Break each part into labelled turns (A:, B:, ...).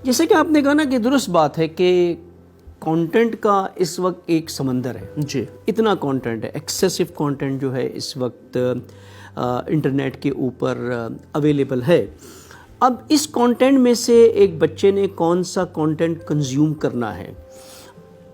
A: جیسے کہ آپ نے کہا نا کہ درست بات ہے کہ کانٹینٹ کا اس وقت ایک سمندر ہے جی، اتنا کانٹینٹ ہے، ایکسیسو کانٹینٹ جو ہے اس وقت انٹرنیٹ کے اوپر اویلیبل ہے. اب اس کانٹینٹ میں سے ایک بچے نے کون سا کانٹینٹ کنزیوم کرنا ہے،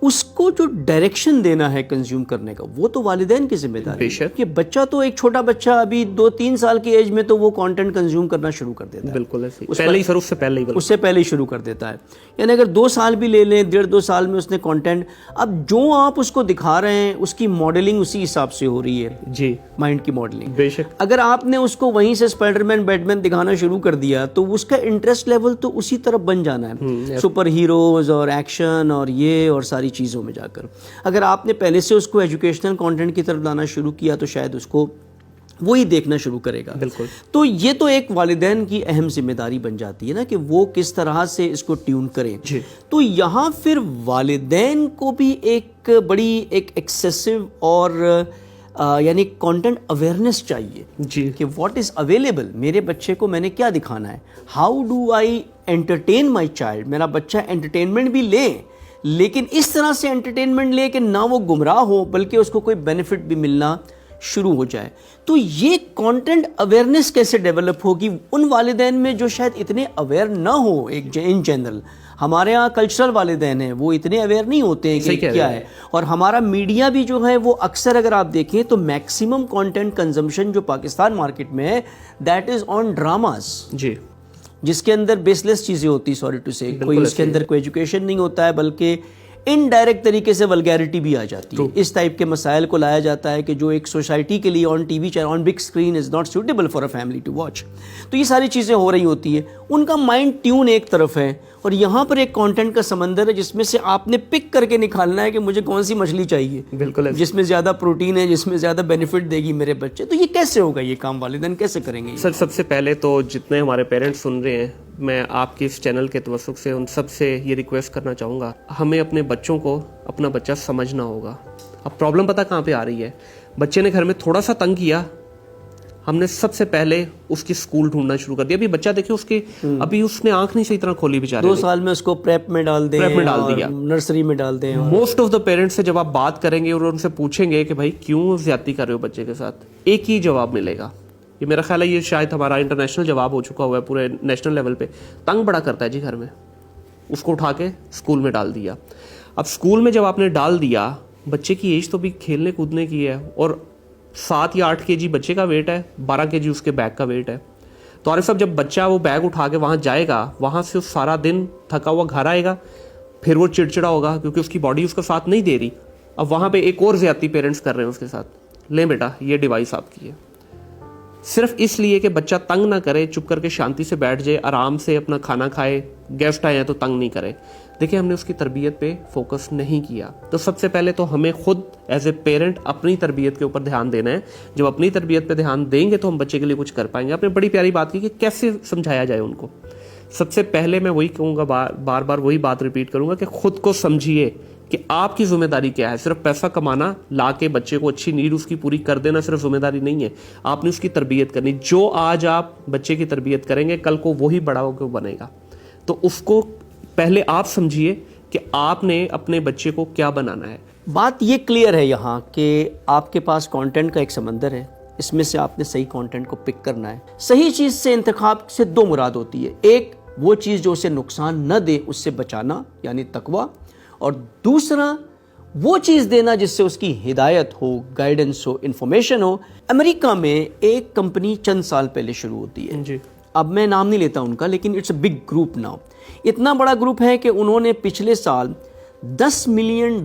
A: اس کو جو ڈائریکشن دینا ہے کنزیوم کرنے کا وہ تو والدین کی ذمہ داری ہے. کہ بچہ تو ایک چھوٹا بچہ ابھی 2-3 سال کی ایج میں تو وہ کانٹینٹ کنزیوم کرنا شروع کر دیتا ہے. بالکل اس سے پہلے ہی شروع کر دیتا ہے. یعنی اگر 2 سال بھی لے لیں، 1.5-2 سال میں اس نے کانٹینٹ، اب جو آپ اس کو دکھا رہے ہیں اس کی ماڈلنگ اسی حساب سے ہو رہی ہے جی، مائنڈ کی ماڈلنگ. بے شک اگر آپ نے اس کو وہیں سے اسپائڈر مین بیٹ مین دکھانا شروع کر دیا تو اس کا انٹرسٹ لیول تو اسی طرف بن جانا ہے، سپر ہیروز اور ایکشن اور یہ اور ساری چیزوں میں جا کر. اگر آپ نے پہلے سے اس کو ایجوکیشنل کانٹینٹ کی طرف لانا شروع کیا تو شاید اس کو وہی دیکھنا شروع کرے گا. بالکل. تو یہ تو ایک والدین کی اہم ذمہ داری بن جاتی ہے نا کہ وہ کس طرح سے اس کو ٹیون کریں. جی. تو یہاں پھر والدین کو بھی ایک بڑی ایک ایکسیسو اور یعنی کانٹینٹ اویئرنیس چاہیے جی، کہ واٹ از اویلیبل، میرے بچے کو میں نے کیا دکھانا ہے، how do I entertain my child. میرا بچہ انٹرٹینمنٹ بھی لے لیکن اس طرح سے انٹرٹینمنٹ لے کہ نہ وہ گمراہ ہو بلکہ اس کو کوئی بینیفٹ بھی ملنا شروع ہو جائے. تو یہ کانٹینٹ اویئرنیس کیسے ڈیولپ ہوگی ان والدین میں جو شاید اتنے اویئر نہ ہو. ایک ان جنرل ہمارے ہاں کلچرل والدین ہیں وہ اتنے اویئر نہیں ہوتے ہیں کہ کیا ہے، اور ہمارا میڈیا بھی جو ہے وہ اکثر اگر آپ دیکھیں تو میکسیمم کانٹینٹ کنزمپشن جو پاکستان مارکیٹ میں ہے دیٹ از آن ڈراماز جی، جس کے اندر بیس لیس چیزیں ہوتی، سوری ٹو سے، کوئی اس کے اندر کوئی ایجوکیشن نہیں ہوتا ہے بلکہ انڈائریکٹ طریقے سے ولگیرٹی بھی آ جاتی ہے. اس ٹائپ کے مسائل کو لایا جاتا ہے کہ جو ایک سوسائٹی کے لیے on TV channel on big screen is not suitable for a family to watch. تو یہ ساری چیزیں ہو رہی ہوتی ہے، ان کا مائنڈ ٹیون ایک طرف ہے اور یہاں پر ایک کانٹینٹ کا سمندر ہے جس میں سے آپ نے پک کر کے نکالنا ہے کہ مجھے کون سی مچھلی چاہیے، بالکل جس میں زیادہ پروٹین ہے، جس میں زیادہ بینیفٹ دے گی میرے بچے. تو یہ کیسے ہوگا، یہ کام والدین کیسے کریں گے؟
B: سر سب سے پہلے تو جتنے ہمارے پیرنٹس سن رہے ہیں، میں آپ کے اس چینل کے توسط سے ان سب سے یہ ریکویسٹ کرنا چاہوں گا، ہمیں اپنے بچوں کو اپنا بچہ سمجھنا ہوگا. اب پرابلم پتہ کہاں پہ آ رہی ہے، بچے نے گھر میں تھوڑا سا تنگ کیا، ہم نے سب سے پہلے اس کی اسکول ڈھونڈنا شروع کر دیا. ابھی بچہ دیکھیں اس کی ابھی اس نے آنکھ نہیں صحیح طرح کھولی بیچارے،
A: 2 سال میں اس کو پریپ میں ڈال دیں، نرسری میں ڈال دیں.
B: موسٹ آف دا پیرنٹس سے جب آپ بات کریں گے اور ان سے پوچھیں گے کہ بھائی کیوں زیادتی کر رہے ہو بچے کے ساتھ، ایک ہی جواب ملے گا. یہ میرا خیال ہے یہ شاید ہمارا انٹرنیشنل جواب ہو چکا ہوا ہے پورے نیشنل لیول پہ، تنگ بڑا کرتا ہے جی گھر میں. اس کو اٹھا کے اسکول میں ڈال دیا. اب اسکول میں جب آپ نے ڈال دیا، بچے کی ایج تو بھی کھیلنے کودنے کی ہے اور 7 یا 8 kg بچے کا ویٹ ہے، 12 kg اس کے بیگ کا ویٹ ہے. تو عارف صاحب جب بچہ وہ بیگ اٹھا کے وہاں جائے گا، وہاں سے سارا دن تھکا ہوا گھر آئے گا، پھر وہ چڑچڑا ہوگا کیونکہ اس کی باڈی اس کا ساتھ نہیں دے رہی. اب وہاں پہ ایک اور زیادتی پیرنٹس کر رہے ہیں اس کے ساتھ، لیں بیٹا یہ ڈیوائس آپ کی ہے، صرف اس لیے کہ بچہ تنگ نہ کرے، چپ کر کے شانتی سے بیٹھ جائے، آرام سے اپنا کھانا کھائے، گیسٹ آئے ہیں تو تنگ نہیں کرے. دیکھیں ہم نے اس کی تربیت پہ فوکس نہیں کیا. تو سب سے پہلے تو ہمیں خود ایز اے پیرنٹ اپنی تربیت کے اوپر دھیان دینا ہے. جب اپنی تربیت پہ دھیان دیں گے تو ہم بچے کے لیے کچھ کر پائیں گے. آپ نے بڑی پیاری بات کی کہ کیسے سمجھایا جائے ان کو. سب سے پہلے میں وہی کہوں گا، بار بار وہی بات ریپیٹ کروں گا کہ خود کو سمجھیے کہ آپ کی ذمہ داری کیا ہے. صرف پیسہ کمانا، لا کے بچے کو اچھی نیڈ اس کی پوری کر دینا صرف ذمہ داری نہیں ہے. آپ نے اس کی تربیت کرنی. جو آج آپ بچے کی تربیت کریں گے کل کو وہی بڑا ہو کے بنے گا. تو اس کو پہلے آپ سمجھیے کہ آپ نے اپنے بچے کو کیا بنانا ہے.
A: بات یہ کلیئر ہے یہاں کہ آپ کے پاس کانٹینٹ کا ایک سمندر ہے، اس میں سے آپ نے صحیح کانٹینٹ کو پک کرنا ہے. صحیح چیز سے انتخاب سے 2 مراد ہوتی ہے. ایک وہ چیز جو اسے نقصان نہ دے، اس سے بچانا یعنی تقویٰ، اور دوسرا وہ چیز دینا جس سے اس کی ہدایت ہو، گائیڈنس ہو، انفارمیشن ہو. امریکہ میں ایک کمپنی چند سال پہلے شروع ہوتی ہے جی، اب میں نام نہیں لیتا ان کا، لیکن it's a big group now. اتنا بڑا گروپ ہے کہ انہوں نے پچھلے سال $10 ملین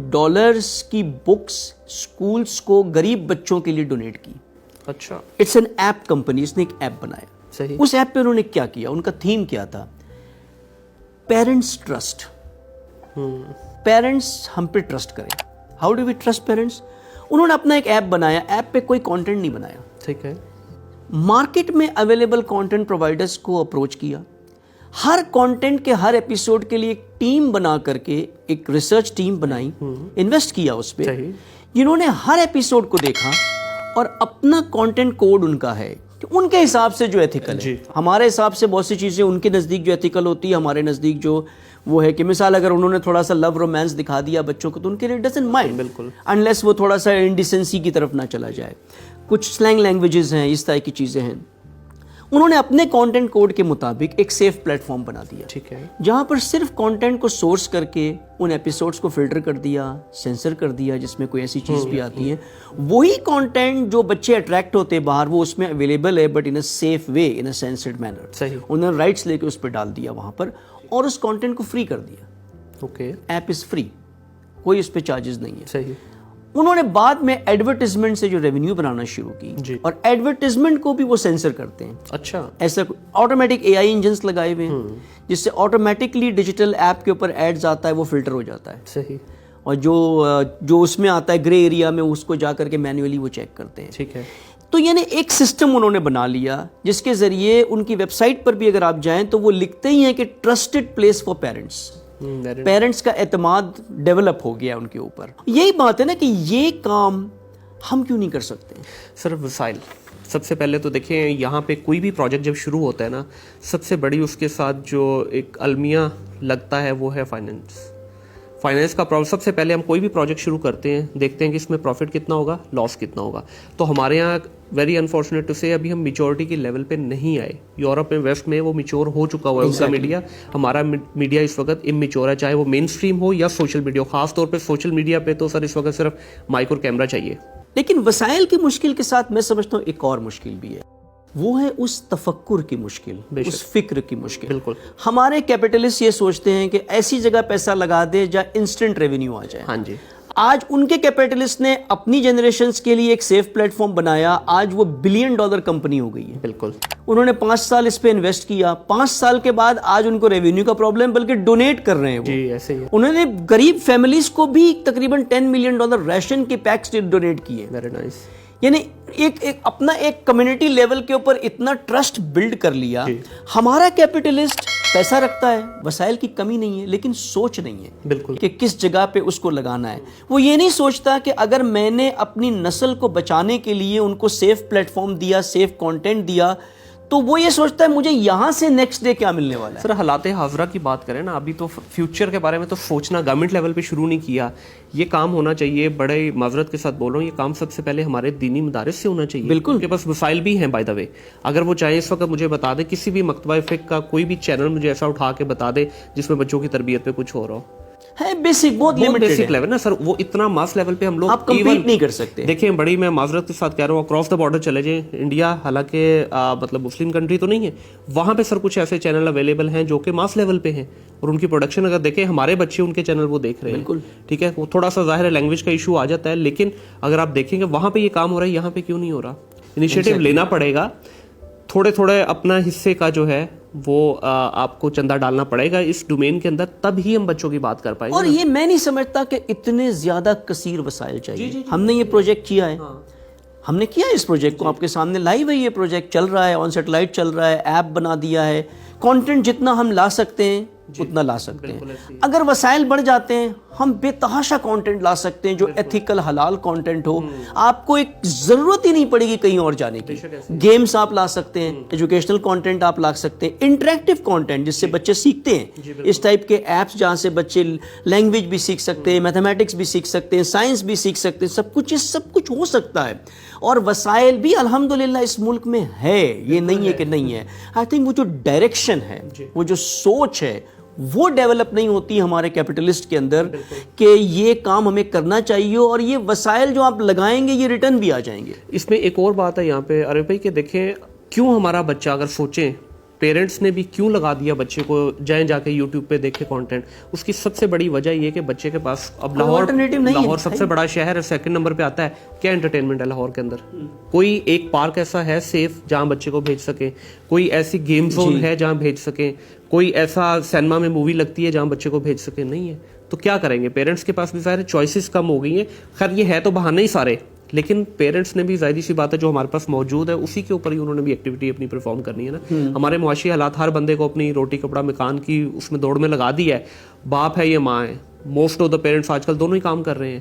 A: کی بکس سکولز کو غریب بچوں کے لیے ڈونیٹ کی.
B: اچھا،
A: اٹس این ایپ کمپنی، اس نے ایک ایپ بنایا. صحیح. اس ایپ پہ انہوں نے کیا کیا، ان کا تھیم کیا تھا، پیرنٹس ٹرسٹ. پیرنٹس ہم پہ ٹرسٹ کریں. How do we trust parents? انہوں نے اپنا ایک ایپ بنایا. ایپ پہ کوئی کانٹینٹ نہیں بنایا،
B: ٹھیک ہے،
A: مارکیٹ میں اویلیبل کانٹینٹ پرووائڈرز کو اپروچ کیا. ہر کانٹینٹ کے ہر ایپیسوڈ کے لیے ایک ٹیم بنا کر کے ایک ریسرچ ٹیم بنائی، انویسٹ کیا اس پہ. جنہوں نے ہر ایپیسوڈ کو دیکھا اور اپنا کانٹینٹ کوڈ ان کا ہے کہ ان کے حساب سے جو ایتھیکل ہے. ہمارے حساب سے بہت سی چیزیں ان کے نزدیک جو ایتھیکل ہوتی ہے ہمارے نزدیک جو وہ ہے کہ مثال اگر انہوں نے تھوڑا سا لو رومانس دکھا دیا بچوں کو تو ان کے لیے ڈزنٹ مائنڈ, بالکل انلیس وہ تھوڑا سا انڈیسنسی کی طرف نہ چلا جائے. کچھ سلینگ لینگویجز ہیں, اس طرح کی چیزیں ہیں. انہوں نے اپنے کانٹینٹ کوڈ کے مطابق ایک سیف پلیٹ فارم بنا دیا, ٹھیک ہے, جہاں پر صرف کانٹینٹ کو سورس کر کے ان ایپیسوڈز کو فلٹر کر دیا, سینسر کر دیا جس میں کوئی ایسی چیز بھی آتی ہے. وہی کانٹینٹ جو بچے اٹریکٹ ہوتے باہر وہ اس میں اویلیبل ہے, but in a safe way, in a censored manner. صحیح, انہوں نے رائٹس لے کے اس پہ ڈال دیا وہاں پر اور اس کانٹینٹ کو فری کر دیا. اوکے, ایپ از فری, کوئی اس پہ چارجز نہیں ہے. صحیح. انہوں نے بعد میں ایڈورٹیزمنٹ سے جو ریونیو بنانا شروع کی, اور ایڈورٹیزمنٹ کو بھی وہ سینسر کرتے ہیں. اچھا, ایسا آٹومیٹک اے آئی انجنس لگائے ہوئے ہیں جس سے آٹومیٹکلی ڈیجیٹل ایپ کے اوپر ایڈز آتا ہے, وہ فلٹر ہو جاتا ہے. صحیح. اور جو اس میں آتا ہے گرے ایریا میں, اس کو جا کر کے مینولی وہ چیک کرتے ہیں. ٹھیک ہے. تو یعنی ایک سسٹم انہوں نے بنا لیا جس کے ذریعے ان کی ویب سائٹ پر بھی اگر آپ جائیں تو وہ لکھتے ہی ہیں کہ trusted place for parents. Parents کا اعتماد ڈیولپ ہو گیا ان کے اوپر. یہی بات ہے نا کہ یہ کام ہم کیوں نہیں کر سکتے؟
B: سر وسائل, سب سے پہلے تو دیکھیں یہاں پہ کوئی بھی پروجیکٹ جب شروع ہوتا ہے نا, سب سے بڑی اس کے ساتھ جو ایک المیہ لگتا ہے وہ ہے فائنینس. فائنینس کا پرابلم. سب سے پہلے ہم کوئی بھی پروجیکٹ شروع کرتے ہیں, دیکھتے ہیں کہ اس میں پروفٹ کتنا ہوگا, لاس کتنا ہوگا. تو ہمارے یہاں ویری انفارچونیٹ ٹو سے ابھی ہم میچورٹی کی لیول پہ نہیں آئے. یورپ میں, ویسٹ میں وہ میچور ہو چکا ہوا ہے ان کا میڈیا. ہمارا میڈیا اس وقت اممیچور ہے, چاہے وہ مین اسٹریم ہو یا سوشل میڈیا. خاص طور پہ سوشل میڈیا پہ تو سر اس وقت صرف مائک اور کیمرہ چاہیے.
A: لیکن وسائل کی مشکل کے ساتھ میں سمجھتا ہوں ایک اور مشکل بھی ہے, وہ ہے اس تفکر کی مشکل, اس فکر کی مشکل. بالکل. ہمارے کیپٹلسٹ یہ سوچتے ہیں کہ ایسی جگہ پیسہ لگا دے جہاں انسٹنٹ ریونیو آ جائے. ہاں جی. آج ان کے کیپٹلسٹ نے اپنی جنریشنز کے لیے ایک سیف پلیٹ فارم بنایا, آج وہ $1 بلین کمپنی ہو گئی ہے. بالکل. انہوں نے 5 سال اس پہ انویسٹ کیا, 5 سال کے بعد آج ان کو ریونیو کا پرابلم, بلکہ ڈونیٹ کر رہے ہیں وہ. جی ایسے ہی. انہوں نے غریب فیملیز کو بھی تقریباً $10 ملین ریشن کے پیکس ڈونیٹ کیے. Very nice. یعنی ایک اپنا ایک کمیونٹی لیول کے اوپر اتنا ٹرسٹ بلڈ کر لیا. ہمارا کیپٹلسٹ پیسہ رکھتا ہے, وسائل کی کمی نہیں ہے, لیکن سوچ نہیں ہے بالکل کہ کس جگہ پہ اس کو لگانا ہے. وہ یہ نہیں سوچتا کہ اگر میں نے اپنی نسل کو بچانے کے لیے ان کو سیف پلیٹ فارم دیا, سیف کانٹینٹ دیا, تو وہ یہ سوچتا ہے مجھے یہاں سے نیکسٹ ڈے کیا ملنے والا ہے.
B: سر حالات حاضرہ کی بات کریں نا, ابھی تو فیوچر کے بارے میں تو سوچنا گورنمنٹ لیول پہ شروع نہیں کیا. یہ کام ہونا چاہیے, بڑے معذرت کے ساتھ بول رہا ہوں, یہ کام سب سے پہلے ہمارے دینی مدارس سے ہونا چاہیے. بالکل. ان کے پاس وسائل بھی ہیں بائی دا وے. اگر وہ چاہیں اس وقت مجھے بتا دیں کسی بھی مکتبہ فقہ کا کوئی بھی چینل مجھے ایسا اٹھا کے بتا دے جس میں بچوں کی تربیت پہ کچھ ہو رہا ہو.
A: ہے بیسک, بہت
B: بیسک لیول نا سر, وہ اتنا ماس لیول پہ ہم لوگ
A: آپ کمپیٹ نہیں کر سکتے.
B: دیکھیں بڑی میں معذرت کے ساتھ کہہ رہا ہوں, اکراس دا بارڈر چلے جائیں, انڈیا حالانکہ مطلب مسلم کنٹری تو نہیں ہے, وہاں پہ سر کچھ ایسے چینل اویلیبل ہیں جو کہ ماس لیول پہ ہیں, اور ان کی پروڈکشن اگر دیکھیں ہمارے بچے ان کے چینل وہ دیکھ رہے ہیں. بالکل ٹھیک ہے. وہ تھوڑا سا ظاہر ہے لینگویج کا ایشو آ جاتا ہے, لیکن اگر آپ دیکھیں گے وہاں پہ یہ کام ہو رہا ہے, یہاں پہ کیوں نہیں ہو رہا. انیشیٹو لینا پڑے گا, تھوڑے اپنا حصے کا جو ہے وہ آپ کو چندہ ڈالنا پڑے گا اس ڈومین کے اندر, تب ہی ہم بچوں کی بات کر پائیں گے.
A: اور یہ میں نہیں سمجھتا کہ اتنے زیادہ کثیر وسائل چاہیے. ہم نے یہ پروجیکٹ کیا ہے, ہم نے کیا اس پروجیکٹ کو آپ کے سامنے لائیو ہے. یہ پروجیکٹ چل رہا ہے, آن سیٹلائٹ چل رہا ہے, ایپ بنا دیا ہے. کانٹینٹ جتنا ہم لا سکتے ہیں اتنا لا سکتے ہیں. اگر وسائل بڑھ جاتے ہیں ہم بے تحاشا کانٹینٹ لا سکتے ہیں جو ایتھیکل حلال کانٹینٹ ہو. آپ کو ایک ضرورت ہی نہیں پڑے گی کہیں اور جانے کی. گیمز آپ لا سکتے ہیں, ایجوکیشنل کانٹینٹ آپ لا سکتے ہیں, انٹریکٹیو کانٹینٹ جس سے بچے سیکھتے ہیں. اس ٹائپ کے ایپس جہاں سے بچے لینگویج بھی سیکھ سکتے ہیں, میتھمیٹکس بھی سیکھ سکتے ہیں, سائنس بھی سیکھ سکتے ہیں. سب کچھ ہو سکتا ہے. اور وسائل بھی الحمدللہ اس ملک میں ہے, یہ نہیں ہے کہ نہیں ہے. آئی تھنک وہ جو ڈائریکشن ہے, وہ جو سوچ ہے, وہ ڈیولپ نہیں ہوتی ہمارے کیپٹلسٹ کے اندر کہ یہ کام ہمیں کرنا چاہیے, اور یہ وسائل جو آپ لگائیں گے یہ ریٹرن بھی آ جائیں گے.
B: اس میں ایک اور بات ہے یہاں پہ عرب بھائی کہ دیکھیں کیوں ہمارا بچہ, اگر سوچیں پیرنٹس نے بھی کیوں لگا دیا بچے کو جا کے یوٹیوب پہ دیکھے کانٹینٹ, اس کی سب سے بڑی وجہ یہ کہ بچے کے پاس اب لاہور سب سے بڑا شہر ہے, 2nd نمبر پہ آتا ہے. کیا انٹرٹینمنٹ ہے لاہور کے اندر؟ کوئی ایک پارک ایسا ہے سیف جہاں بچے کو بھیج سکیں, کوئی ایسی گیم زون ہے جہاں بھیج سکیں, کوئی ایسا سینما میں مووی لگتی ہے جہاں بچے کو بھیج سکیں؟ نہیں ہے. تو کیا کریں گے؟ پیرنٹس کے پاس بھی ظاہر چوائسیز کم ہو گئی ہیں. خیر یہ ہے تو بہانے ہی سارے, لیکن پیرنٹس نے بھی ظاہری سی بات ہے جو ہمارے پاس موجود ہے اسی کے اوپر ہی انہوں نے بھی ایکٹیویٹی اپنی پرفارم کرنی ہے نا. ہمارے معاشی حالات ہر بندے کو اپنی روٹی کپڑا مکان کی اس میں دوڑ میں لگا دی ہے. باپ ہے یا ماں ہے, موسٹ آف دا پیرنٹس آج کل دونوں ہی کام کر رہے ہیں.